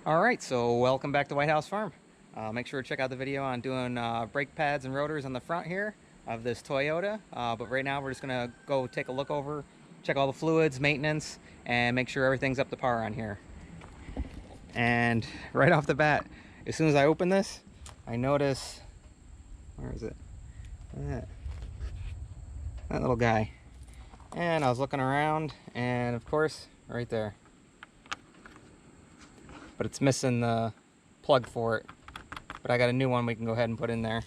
Alright, so welcome back to White House Farm. Make sure to check out the video on doing brake pads and rotors on the front here of this Toyota. But right now we're just going to go take a look over, check all the fluids, maintenance, and make sure everything's up to par on here. And right off the bat, as soon as I open this, I notice, where is it? That little guy. And I was looking around, and of course, right there. But it's missing the plug for it. But I got a new one we can go ahead and put in there.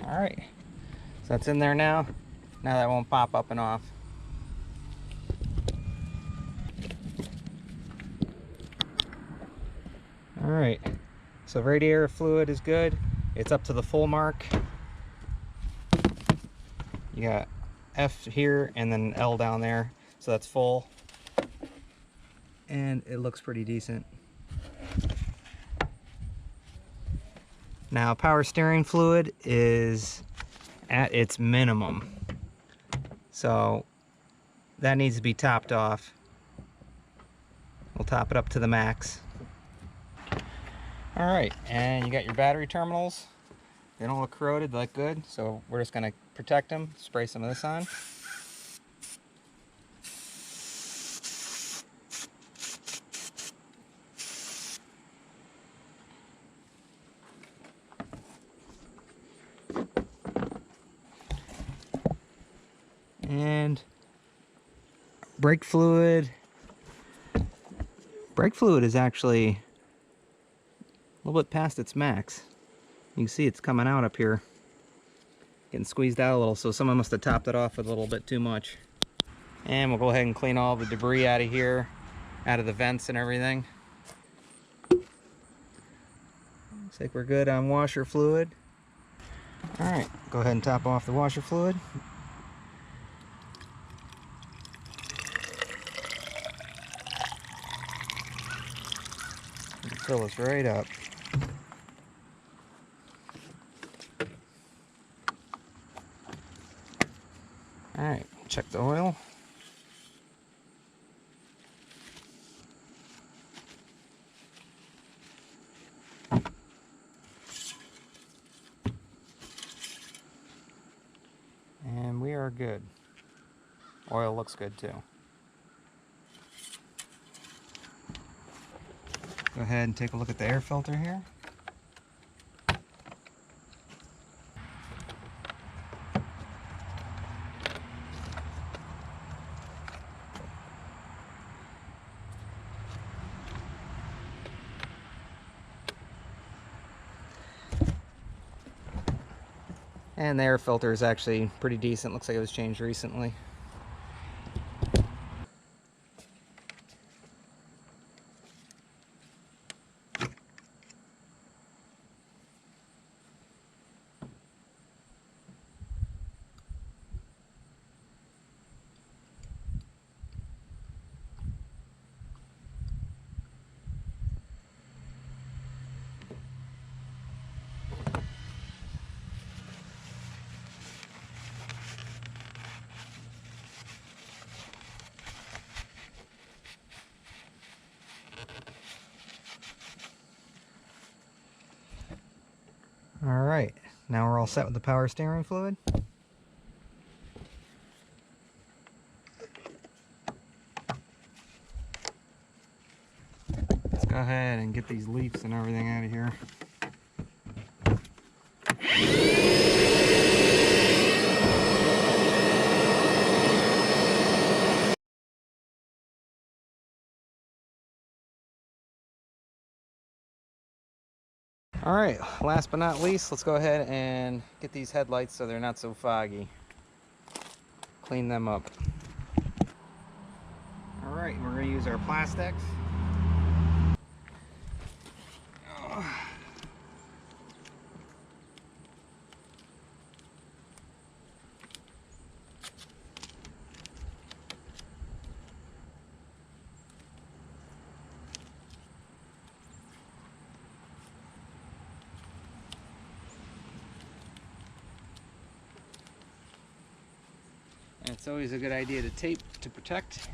Alright, so that's in there now. Now that won't pop up and off. Alright, so radiator fluid is good. It's up to the full mark. You got F here and then L down there, so that's full. And it looks pretty decent. Now, power steering fluid is at its minimum, so that needs to be topped off. We'll top it up to the max. Alright, and you got your battery terminals. They don't look corroded, they look good, so we're just going to protect them, spray some of this on. And brake fluid is actually a little bit past its max. You can see it's coming out up here, getting squeezed out a little, so someone must have topped it off with a little bit too much. And we'll go ahead and clean all the debris out of here, out of the vents and everything. Looks like we're good on washer fluid. Alright, go ahead and top off the washer fluid. Fill this right up. Alright, check the oil. And we are good. Oil looks good too. Go ahead and take a look at the air filter here. And the air filter is actually pretty decent. Looks like it was changed recently. Alright, now we're all set with the power steering fluid. Let's go ahead and get these leaks and everything out of here. Alright, last but not least, let's go ahead and get these headlights so they're not so foggy. Clean them up. Alright, we're going to use our plastics. And it's always a good idea to tape to protect.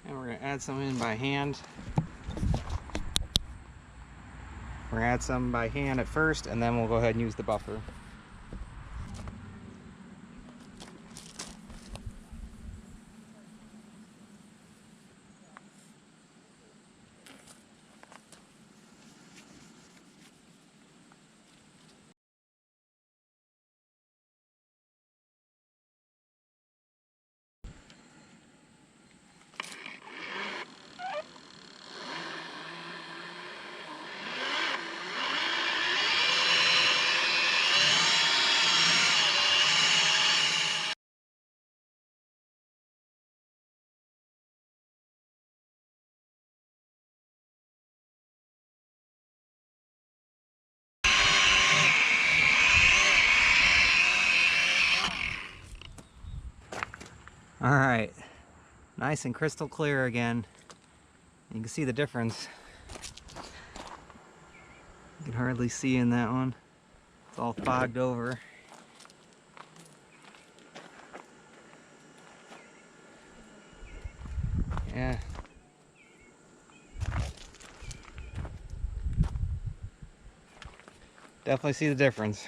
And we're going to add some in by hand. We're going to add some by hand at first, and then we'll go ahead and use the buffer. All right, nice and crystal clear again. You can see the difference. You can hardly see in that one. It's all fogged over. Yeah. Definitely see the difference.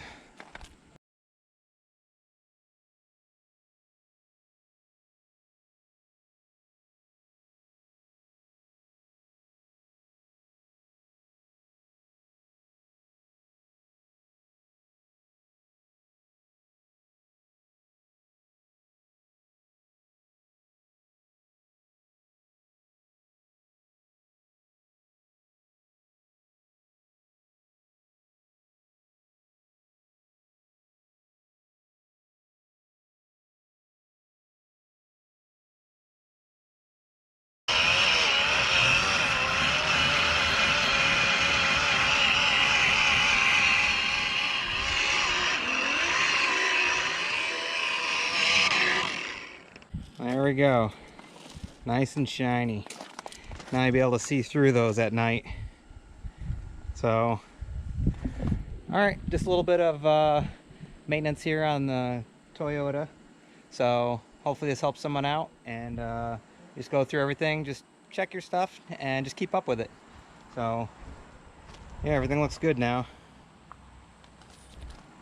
There we go. Nice and shiny. Now you'll be able to see through those at night. So, alright, just a little bit of maintenance here on the Toyota. So, hopefully this helps someone out, and just go through everything, just check your stuff, and just keep up with it. So, yeah, everything looks good now.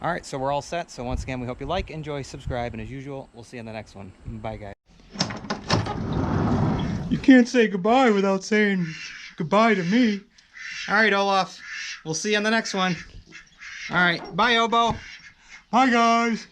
Alright, so we're all set. So once again, we hope you like, enjoy, subscribe, and as usual, we'll see you in the next one. Bye, guys. You can't say goodbye without saying goodbye to me. Alright, Olaf. We'll see you on the next one. Alright, bye, Obo. Bye, guys.